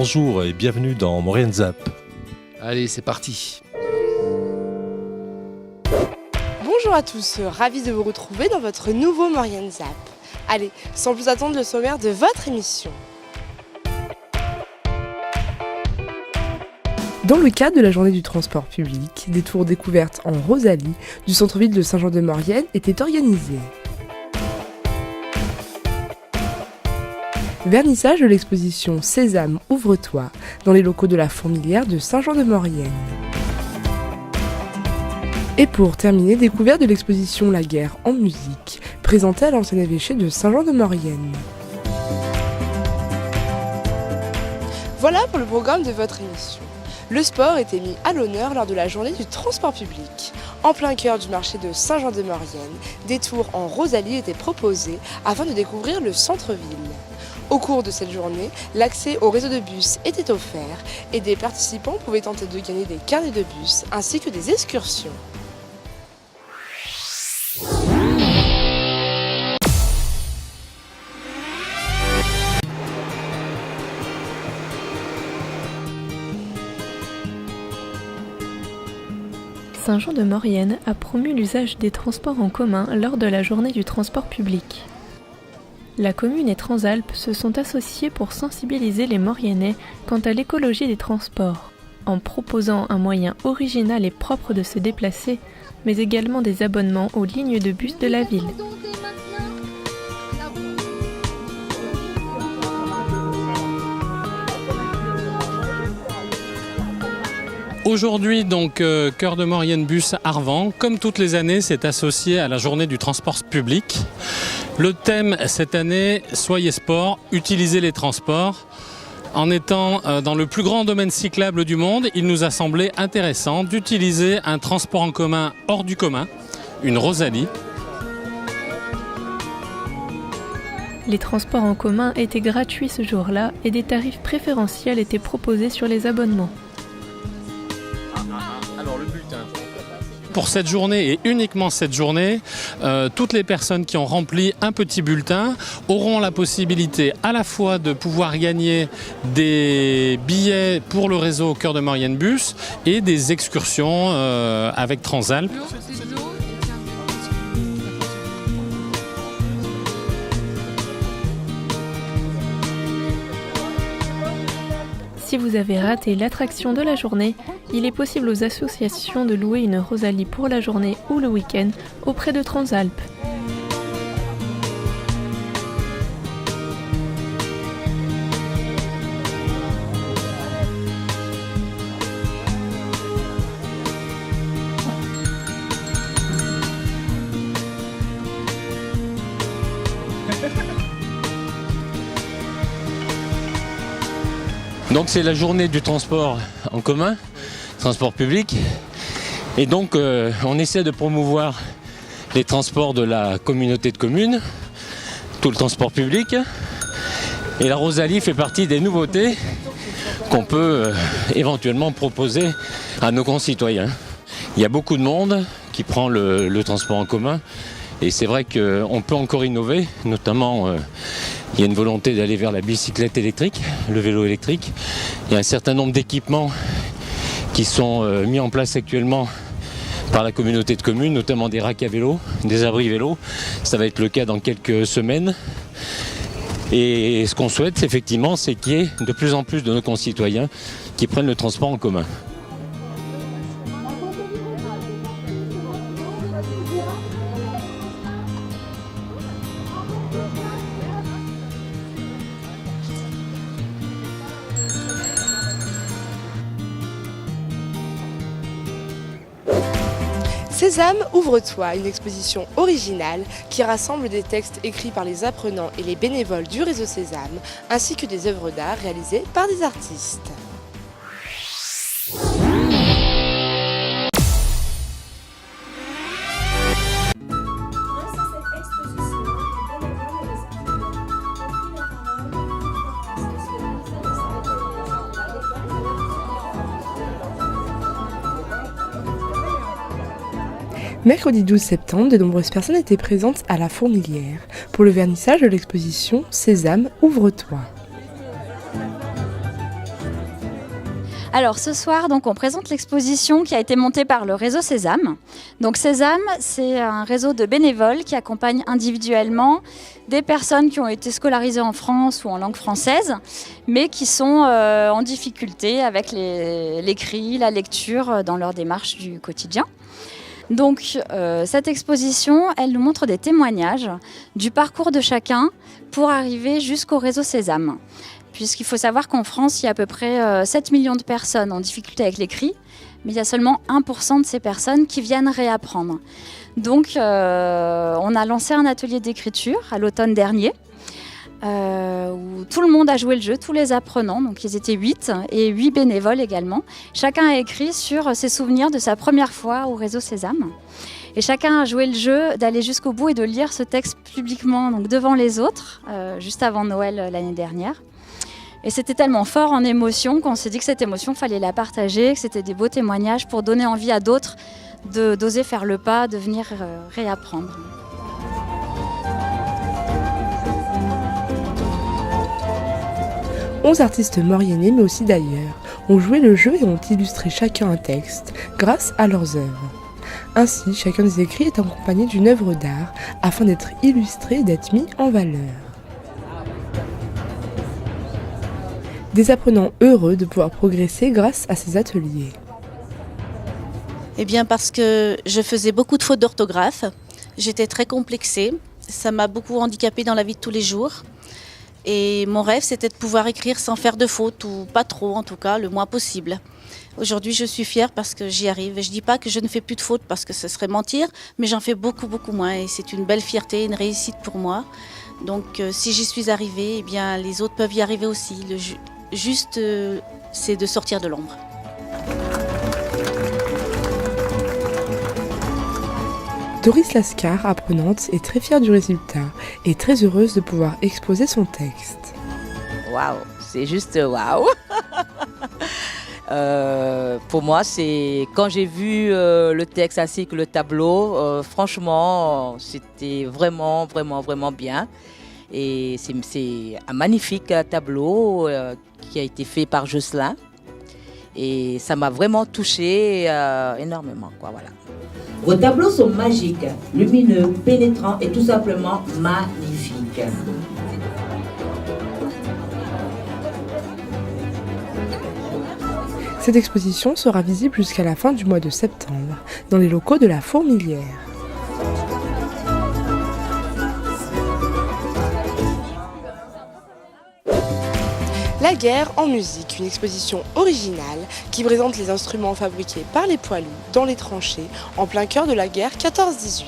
Bonjour et bienvenue dans Maurienne Zap. Allez, c'est parti. Bonjour à tous, ravi de vous retrouver dans votre nouveau Maurienne Zap. Allez, sans plus attendre le sommaire de votre émission. Dans le cadre de la journée du transport public, des tours découvertes en Rosalie du centre-ville de Saint-Jean-de-Maurienne étaient organisés. Vernissage de l'exposition Sésame, ouvre-toi dans les locaux de la Fourmilière de Saint-Jean-de-Maurienne. Et pour terminer, découverte de l'exposition La guerre en musique, présentée à l'ancien évêché de Saint-Jean-de-Maurienne. Voilà pour le programme de votre émission. Le sport était mis à l'honneur lors de la journée du transport public. En plein cœur du marché de Saint-Jean-de-Maurienne, des tours en Rosalie étaient proposés afin de découvrir le centre-ville. Au cours de cette journée, l'accès au réseau de bus était offert et des participants pouvaient tenter de gagner des carnets de bus ainsi que des excursions. Saint-Jean-de-Maurienne a promu l'usage des transports en commun lors de la journée du transport public. La commune et Transalpes se sont associés pour sensibiliser les Mauriennais quant à l'écologie des transports, en proposant un moyen original et propre de se déplacer, mais également des abonnements aux lignes de bus de la ville. Aujourd'hui, donc, Cœur de Maurienne Bus Arvent, comme toutes les années, s'est associé à la journée du transport public. Le thème cette année, soyez sport, utilisez les transports. En étant dans le plus grand domaine cyclable du monde, il nous a semblé intéressant d'utiliser un transport en commun hors du commun, une Rosalie. Les transports en commun étaient gratuits ce jour-là et des tarifs préférentiels étaient proposés sur les abonnements. Pour cette journée et uniquement cette journée, toutes les personnes qui ont rempli un petit bulletin auront la possibilité à la fois de pouvoir gagner des billets pour le réseau Cœur de Maurienne Bus et des excursions avec Transalpes. Si vous avez raté l'attraction de la journée, il est possible aux associations de louer une Rosalie pour la journée ou le week-end auprès de Transalpes. Donc c'est la journée du transport en commun, transport public, et donc on essaie de promouvoir les transports de la communauté de communes, tout le transport public, et la Rosalie fait partie des nouveautés qu'on peut éventuellement proposer à nos concitoyens. Il y a beaucoup de monde qui prend le transport en commun, et c'est vrai qu'on peut encore innover, notamment il y a une volonté d'aller vers la bicyclette électrique, le vélo électrique. Il y a un certain nombre d'équipements qui sont mis en place actuellement par la communauté de communes, notamment des racks à vélo, des abris vélo. Ça va être le cas dans quelques semaines. Et ce qu'on souhaite, effectivement, c'est qu'il y ait de plus en plus de nos concitoyens qui prennent le transport en commun. Sésame, ouvre-toi, une exposition originale qui rassemble des textes écrits par les apprenants et les bénévoles du réseau Sésame, ainsi que des œuvres d'art réalisées par des artistes. Mercredi 12 septembre, de nombreuses personnes étaient présentes à la Fourmilière pour le vernissage de l'exposition Sésame, ouvre-toi. Alors ce soir, donc, on présente l'exposition qui a été montée par le réseau Sésame. Donc Sésame, c'est un réseau de bénévoles qui accompagne individuellement des personnes qui ont été scolarisées en France ou en langue française, mais qui sont en difficulté avec l'écrit, la lecture dans leur démarche du quotidien. Donc cette exposition, elle nous montre des témoignages du parcours de chacun pour arriver jusqu'au réseau Sésame. Puisqu'il faut savoir qu'en France, il y a à peu près 7 millions de personnes en difficulté avec l'écrit, mais il y a seulement 1% de ces personnes qui viennent réapprendre. Donc, on a lancé un atelier d'écriture à l'automne dernier, où tout le monde a joué le jeu, tous les apprenants, donc ils étaient 8, et 8 bénévoles également. Chacun a écrit sur ses souvenirs de sa première fois au réseau Sésame. Et chacun a joué le jeu d'aller jusqu'au bout et de lire ce texte publiquement, donc devant les autres, juste avant Noël l'année dernière. Et c'était tellement fort en émotion qu'on s'est dit que cette émotion, il fallait la partager, que c'était des beaux témoignages pour donner envie à d'autres d'oser faire le pas, de venir réapprendre. Onze artistes mauriennais, mais aussi d'ailleurs, ont joué le jeu et ont illustré chacun un texte grâce à leurs œuvres. Ainsi, chacun des écrits est accompagné d'une œuvre d'art afin d'être illustré et d'être mis en valeur. Des apprenants heureux de pouvoir progresser grâce à ces ateliers. Eh bien parce que je faisais beaucoup de fautes d'orthographe, j'étais très complexée, ça m'a beaucoup handicapée dans la vie de tous les jours. Et mon rêve c'était de pouvoir écrire sans faire de fautes, ou pas trop en tout cas, le moins possible. Aujourd'hui je suis fière parce que j'y arrive. Et je ne dis pas que je ne fais plus de fautes parce que ce serait mentir, mais j'en fais beaucoup moins et c'est une belle fierté, une réussite pour moi. Donc si j'y suis arrivée, eh bien les autres peuvent y arriver aussi. Juste, c'est de sortir de l'ombre. Doris Lascar, apprenante, est très fière du résultat et très heureuse de pouvoir exposer son texte. Waouh, c'est juste waouh. Pour moi, c'est quand j'ai vu le texte ainsi que le tableau, franchement, c'était vraiment bien. Et c'est un magnifique tableau qui a été fait par Jocelyn. Et ça m'a vraiment touchée énormément, quoi, voilà. Vos tableaux sont magiques, lumineux, pénétrants et tout simplement magnifiques. Cette exposition sera visible jusqu'à la fin du mois de septembre, dans les locaux de la Fourmilière. La guerre en musique, une exposition originale qui présente les instruments fabriqués par les poilus dans les tranchées en plein cœur de la guerre 14-18.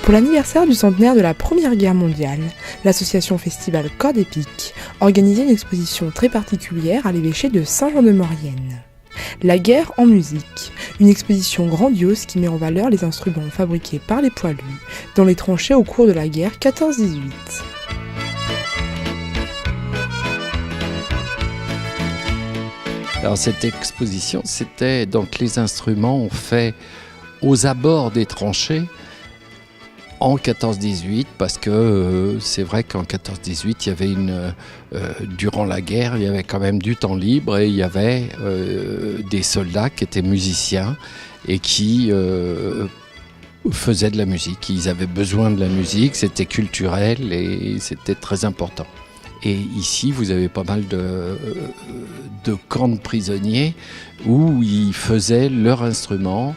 Pour l'anniversaire du centenaire de la Première Guerre mondiale, l'association Festival Cordes Épiques organisait une exposition très particulière à l'évêché de Saint-Jean-de-Maurienne. La guerre en musique, une exposition grandiose qui met en valeur les instruments fabriqués par les poilus dans les tranchées au cours de la guerre 14-18. Alors cette exposition, c'était donc les instruments faits aux abords des tranchées en 14-18, parce que c'est vrai qu'en 14-18, il y avait durant la guerre, il y avait quand même du temps libre et il y avait des soldats qui étaient musiciens et qui faisaient de la musique. Ils avaient besoin de la musique, c'était culturel et c'était très important. Et ici, vous avez pas mal de camps de prisonniers où ils faisaient leur instrument.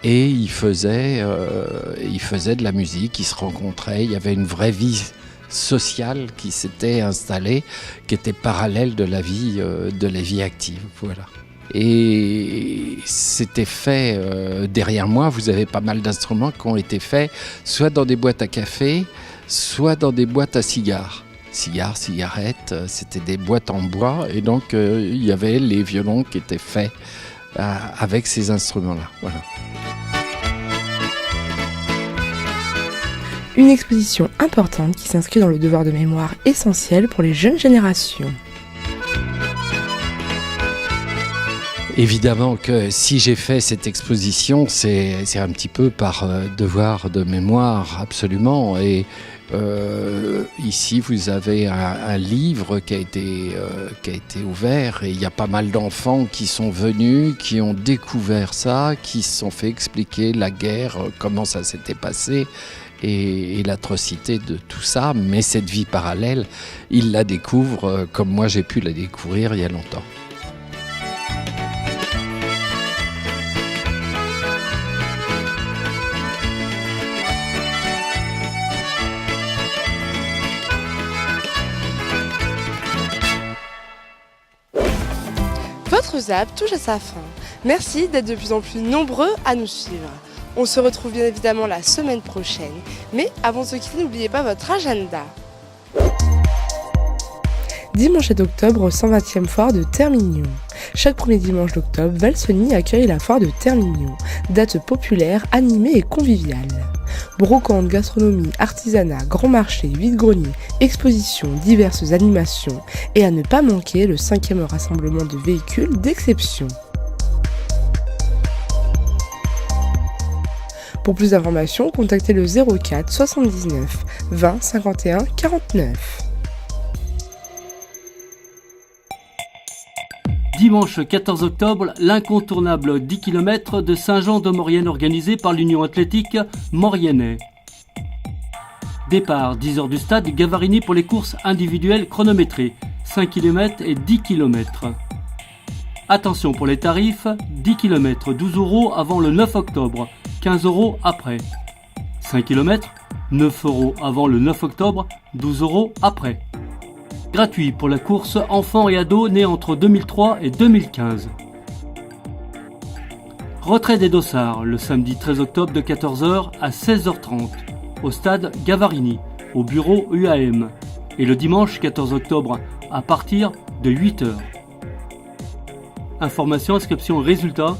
Et ils faisaient de la musique, ils se rencontraient, il y avait une vraie vie sociale qui s'était installée, qui était parallèle de la vie active, voilà. Et c'était fait derrière moi, vous avez pas mal d'instruments qui ont été faits soit dans des boîtes à café, soit dans des boîtes à cigares. Cigarettes, c'était des boîtes en bois et donc il y avait les violons qui étaient faits avec ces instruments-là, voilà. Une exposition importante qui s'inscrit dans le devoir de mémoire essentiel pour les jeunes générations. Évidemment que si j'ai fait cette exposition, c'est un petit peu par devoir de mémoire, absolument. Et ici, vous avez un livre qui a été ouvert et il y a pas mal d'enfants qui sont venus, qui ont découvert ça, qui se sont fait expliquer la guerre, comment ça s'était passé et l'atrocité de tout ça. Mais cette vie parallèle, ils la découvrent comme moi j'ai pu la découvrir il y a longtemps. Votre ZAP touche à sa fin. Merci d'être de plus en plus nombreux à nous suivre. On se retrouve bien évidemment la semaine prochaine. Mais avant de se quitter, n'oubliez pas votre agenda. Dimanche 7 octobre au 120e foire de Termignon. Chaque premier dimanche d'octobre, Valsony accueille la foire de Termignon. Date populaire, animée et conviviale. Brocante, gastronomie, artisanat, grand marché, vide-grenier, expositions, diverses animations et à ne pas manquer le 5e rassemblement de véhicules d'exception. Pour plus d'informations, contactez le 04 79 20 51 49. Dimanche 14 octobre, l'incontournable 10 km de Saint-Jean-de-Maurienne organisé par l'Union athlétique mauriennais. Départ 10h du stade Gavarini pour les courses individuelles chronométrées, 5 km et 10 km. Attention pour les tarifs, 10 km 12 € avant le 9 octobre, 15 € après. 5 km, 9 € avant le 9 octobre, 12 € après. Gratuit pour la course enfants et ados nés entre 2003 et 2015. Retrait des dossards le samedi 13 octobre de 14h à 16h30 au stade Gavarini, au bureau UAM, et le dimanche 14 octobre à partir de 8h. Informations, inscription et résultats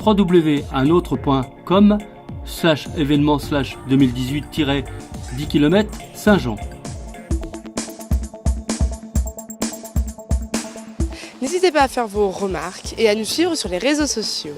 www.unautre.com/événement/2018-10 km Saint-Jean. N'hésitez pas à faire vos remarques et à nous suivre sur les réseaux sociaux.